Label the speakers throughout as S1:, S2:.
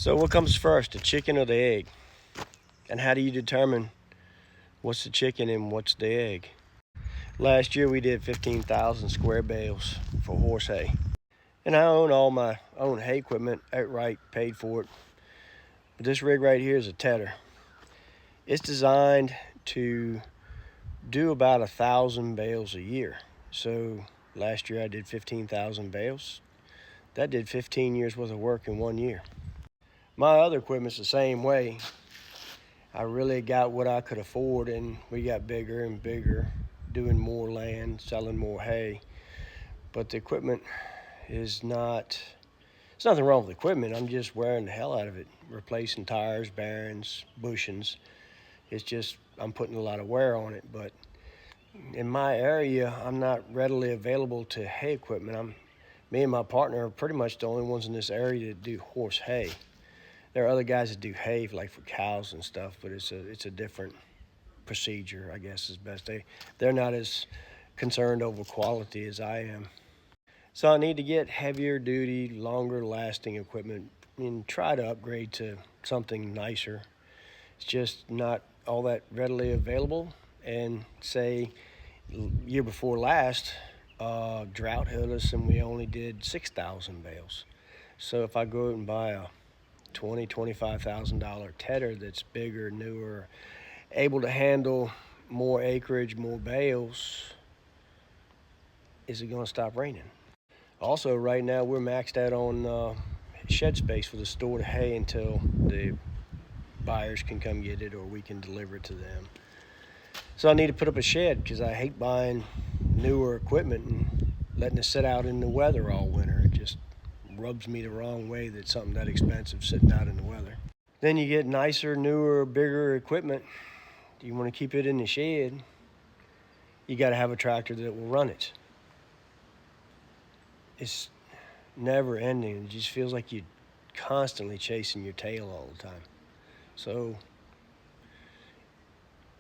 S1: So what comes first, the chicken or the egg? And how do you determine what's the chicken and what's the egg? Last year we did 15,000 square bales for horse hay. And I own all my own hay equipment outright, paid for it. But this rig right here is a tedder. It's designed to do about 1,000 bales a year. So last year I did 15,000 bales. That did 15 years worth of work in 1 year. My other equipment's the same way. I really got what I could afford, and we got bigger and bigger, doing more land, selling more hay. But the equipment is not, there's nothing wrong with the equipment. I'm just wearing the hell out of it, replacing tires, bearings, bushings. It's just, I'm putting a lot of wear on it. But in my area, I'm not readily available to hay equipment. Me and my partner are pretty much the only ones in this area that do horse hay. There are other guys that do hay, like for cows and stuff, but it's a different procedure, I guess is best. They're not as concerned over quality as I am. So I need to get heavier duty, longer lasting equipment and try to upgrade to something nicer. It's just not all that readily available. And say year before last, drought hit us and we only did 6,000 bales. So if I go out and buy a $25,000 tedder that's bigger, newer, able to handle more acreage, more bales, is it going to stop raining? Also, right now we're maxed out on shed space for the stored hay until the buyers can come get it or we can deliver it to them. So I need to put up a shed because I hate buying newer equipment and letting it sit out in the weather all winter. It just rubs me the wrong way that something that expensive sitting out in the weather. Then you get nicer, newer, bigger equipment. You want to keep it in the shed, you got to have a tractor that will run it. It's never ending. It just feels like you're constantly chasing your tail all the time. So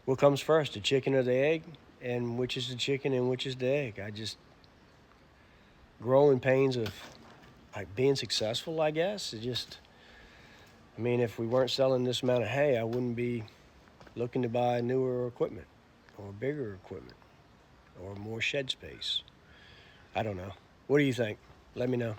S1: what comes first, the chicken or the egg? And which is the chicken and which is the egg? Growing pains of like being successful, I guess. If we weren't selling this amount of hay, I wouldn't be looking to buy newer equipment or bigger equipment or more shed space. I don't know. What do you think? Let me know.